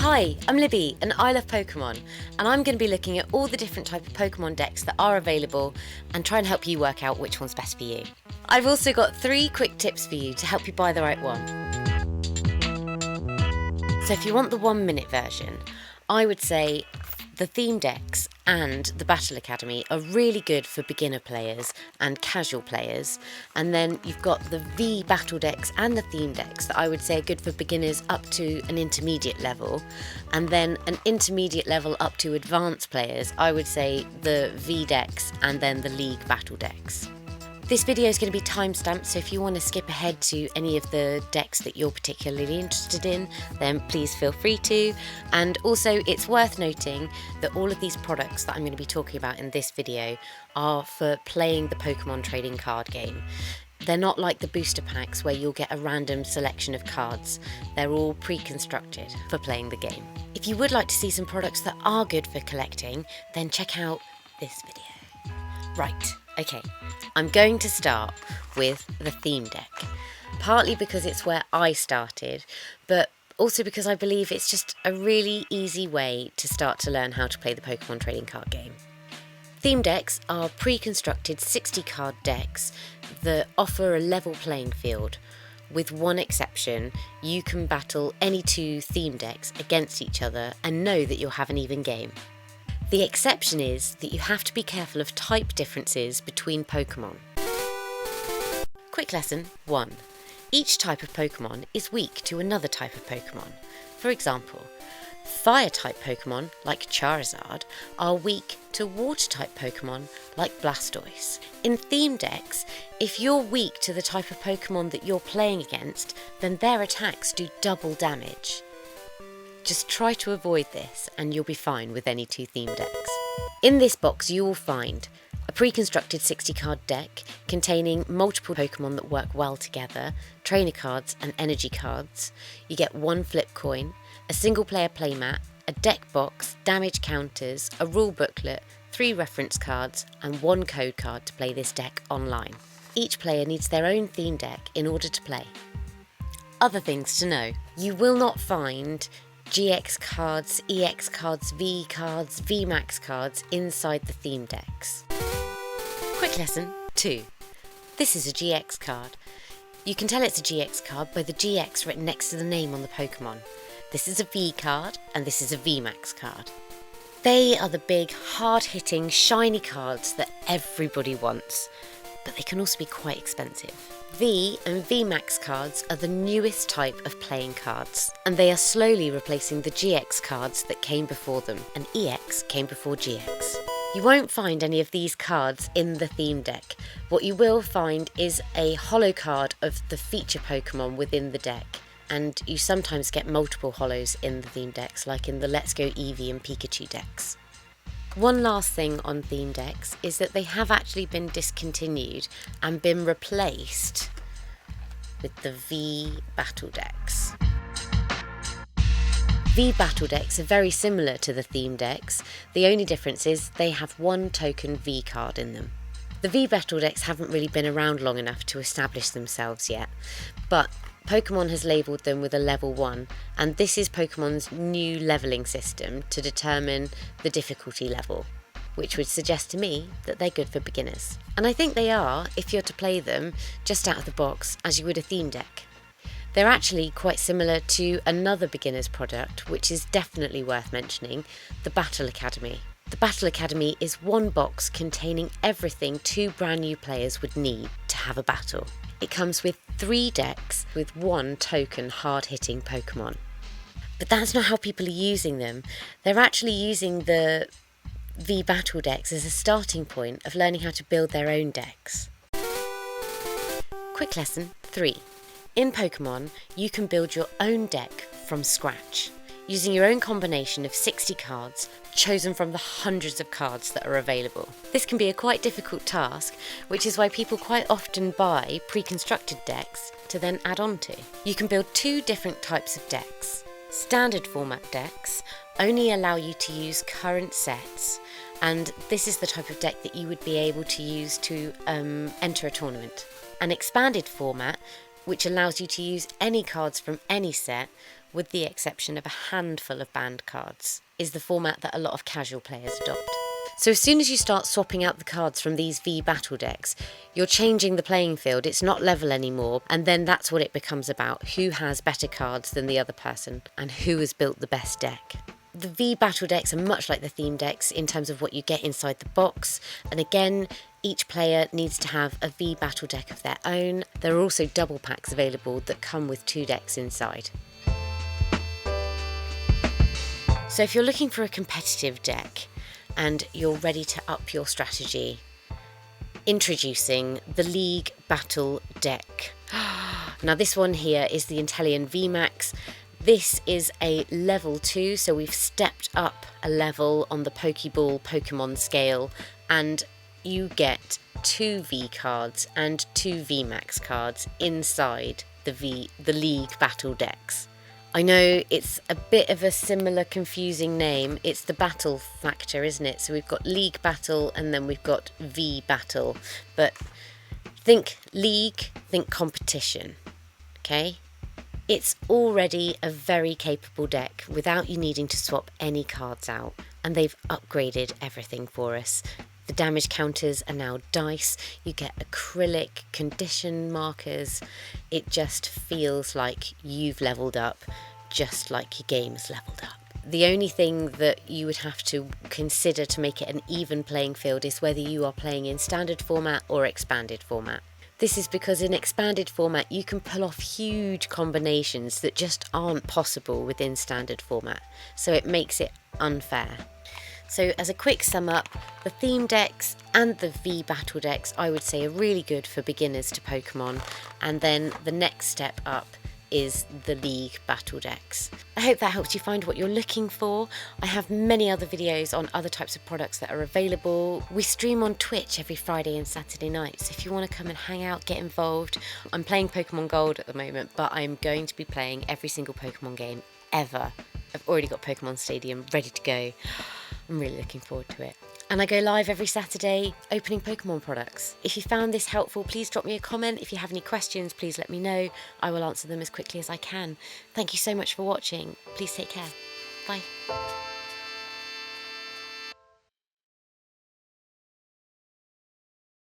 Hi, I'm Libby and I love Pokemon, and I'm going to be looking at all the different type of Pokemon decks that are available and try and help you work out which one's best for you. I've also got 3 quick tips for you to help you buy the right one. So if you want the 1-minute version, I would say the theme decks and the Battle Academy are really good for beginner players and casual players, and then you've got the V battle decks and the theme decks that I would say are good for beginners up to an intermediate level, and then an intermediate level up to advanced players, I would say the V decks and then the League battle decks. This video is going to be timestamped, so if you want to skip ahead to any of the decks that you're particularly interested in, then please feel free to. And also, it's worth noting that all of these products that I'm going to be talking about in this video are for playing the Pokemon trading card game. They're not like the booster packs where you'll get a random selection of cards. They're all pre-constructed for playing the game. If you would like to see some products that are good for collecting, then check out this video. Right. Okay, I'm going to start with the theme deck, partly because it's where I started, but also because I believe it's just a really easy way to start to learn how to play the Pokemon trading card game. Theme decks are pre-constructed 60-card decks that offer a level playing field. With one exception, you can battle any 2 theme decks against each other and know that you'll have an even game. The exception is that you have to be careful of type differences between Pokemon. Quick lesson 1. Each type of Pokemon is weak to another type of Pokemon. For example, Fire-type Pokemon, like Charizard, are weak to Water-type Pokemon, like Blastoise. In theme decks, if you're weak to the type of Pokemon that you're playing against, then their attacks do double damage. Just try to avoid this and you'll be fine with any 2 theme decks. In this box you will find a pre-constructed 60-card deck containing multiple Pokemon that work well together, trainer cards and energy cards. You get 1 flip coin, a single player playmat, a deck box, damage counters, a rule booklet, 3 reference cards and 1 code card to play this deck online. Each player needs their own theme deck in order to play. Other things to know. You will not find GX cards, EX cards, V cards, VMAX cards inside the theme decks. Quick lesson 2. This is a GX card. You can tell it's a GX card by the GX written next to the name on the Pokemon. This is a V card and this is a VMAX card. They are the big, hard-hitting, shiny cards that everybody wants, but they can also be quite expensive. V and VMAX cards are the newest type of playing cards, and they are slowly replacing the GX cards that came before them, and EX came before GX. You won't find any of these cards in the theme deck. What you will find is a holo card of the feature Pokemon within the deck, and you sometimes get multiple holos in the theme decks, like in the Let's Go Eevee and Pikachu decks. One last thing on theme decks is that they have actually been discontinued and been replaced with the V battle decks. V battle decks are very similar to the theme decks. The only difference is they have 1 token V card in them. The V battle decks haven't really been around long enough to establish themselves yet, but Pokemon has labelled them with a level 1, and this is Pokemon's new levelling system to determine the difficulty level, which would suggest to me that they're good for beginners. And I think they are if you're to play them just out of the box as you would a theme deck. They're actually quite similar to another beginner's product, which is definitely worth mentioning, the Battle Academy. The Battle Academy is 1 box containing everything 2 brand new players would need to have a battle. It comes with 3 decks with 1 token hard-hitting Pokemon. But that's not how people are using them. They're actually using the V battle decks as a starting point of learning how to build their own decks. Quick lesson 3. In Pokemon, you can build your own deck from scratch, using your own combination of 60 cards chosen from the hundreds of cards that are available. This can be a quite difficult task, which is why people quite often buy pre-constructed decks to then add on to. You can build 2 different types of decks. Standard format decks only allow you to use current sets, and this is the type of deck that you would be able to use to enter a tournament. An expanded format, which allows you to use any cards from any set, with the exception of a handful of banned cards, is the format that a lot of casual players adopt. So as soon as you start swapping out the cards from these V battle decks, you're changing the playing field. It's not level anymore, and then that's what it becomes about: who has better cards than the other person and who has built the best deck. The V battle decks are much like the theme decks in terms of what you get inside the box, and again, each player needs to have a V battle deck of their own. There are also double packs available that come with 2 decks inside. So if you're looking for a competitive deck and you're ready to up your strategy, introducing the League Battle deck. Now this one here is the Inteleon VMAX. This is a level 2, so we've stepped up a level on the Pokeball Pokemon scale, and you get 2 V cards and 2 VMAX cards inside the League Battle decks. I know it's a bit of a similar confusing name. It's the battle factor, isn't it? So we've got League Battle and then we've got V Battle. But think League, think competition, okay? It's already a very capable deck without you needing to swap any cards out. And they've upgraded everything for us. The damage counters are now dice. You get acrylic condition markers. It just feels like you've leveled up, just like your game's leveled up. The only thing that you would have to consider to make it an even playing field is whether you are playing in standard format or expanded format. This is because in expanded format you can pull off huge combinations that just aren't possible within standard format, so it makes it unfair. So as a quick sum up, the theme decks and the V battle decks I would say are really good for beginners to Pokemon, and then the next step up is the League battle decks. I hope that helps you find what you're looking for. I have many other videos on other types of products that are available. We stream on Twitch every Friday and Saturday night, so if you want to come and hang out, get involved. I'm playing Pokemon Gold at the moment, but I'm going to be playing every single Pokemon game ever. I've already got Pokemon Stadium ready to go. I'm really looking forward to it. And I go live every Saturday opening Pokemon products. If you found this helpful, please drop me a comment. If you have any questions, please let me know. I will answer them as quickly as I can. Thank you so much for watching. Please take care. Bye.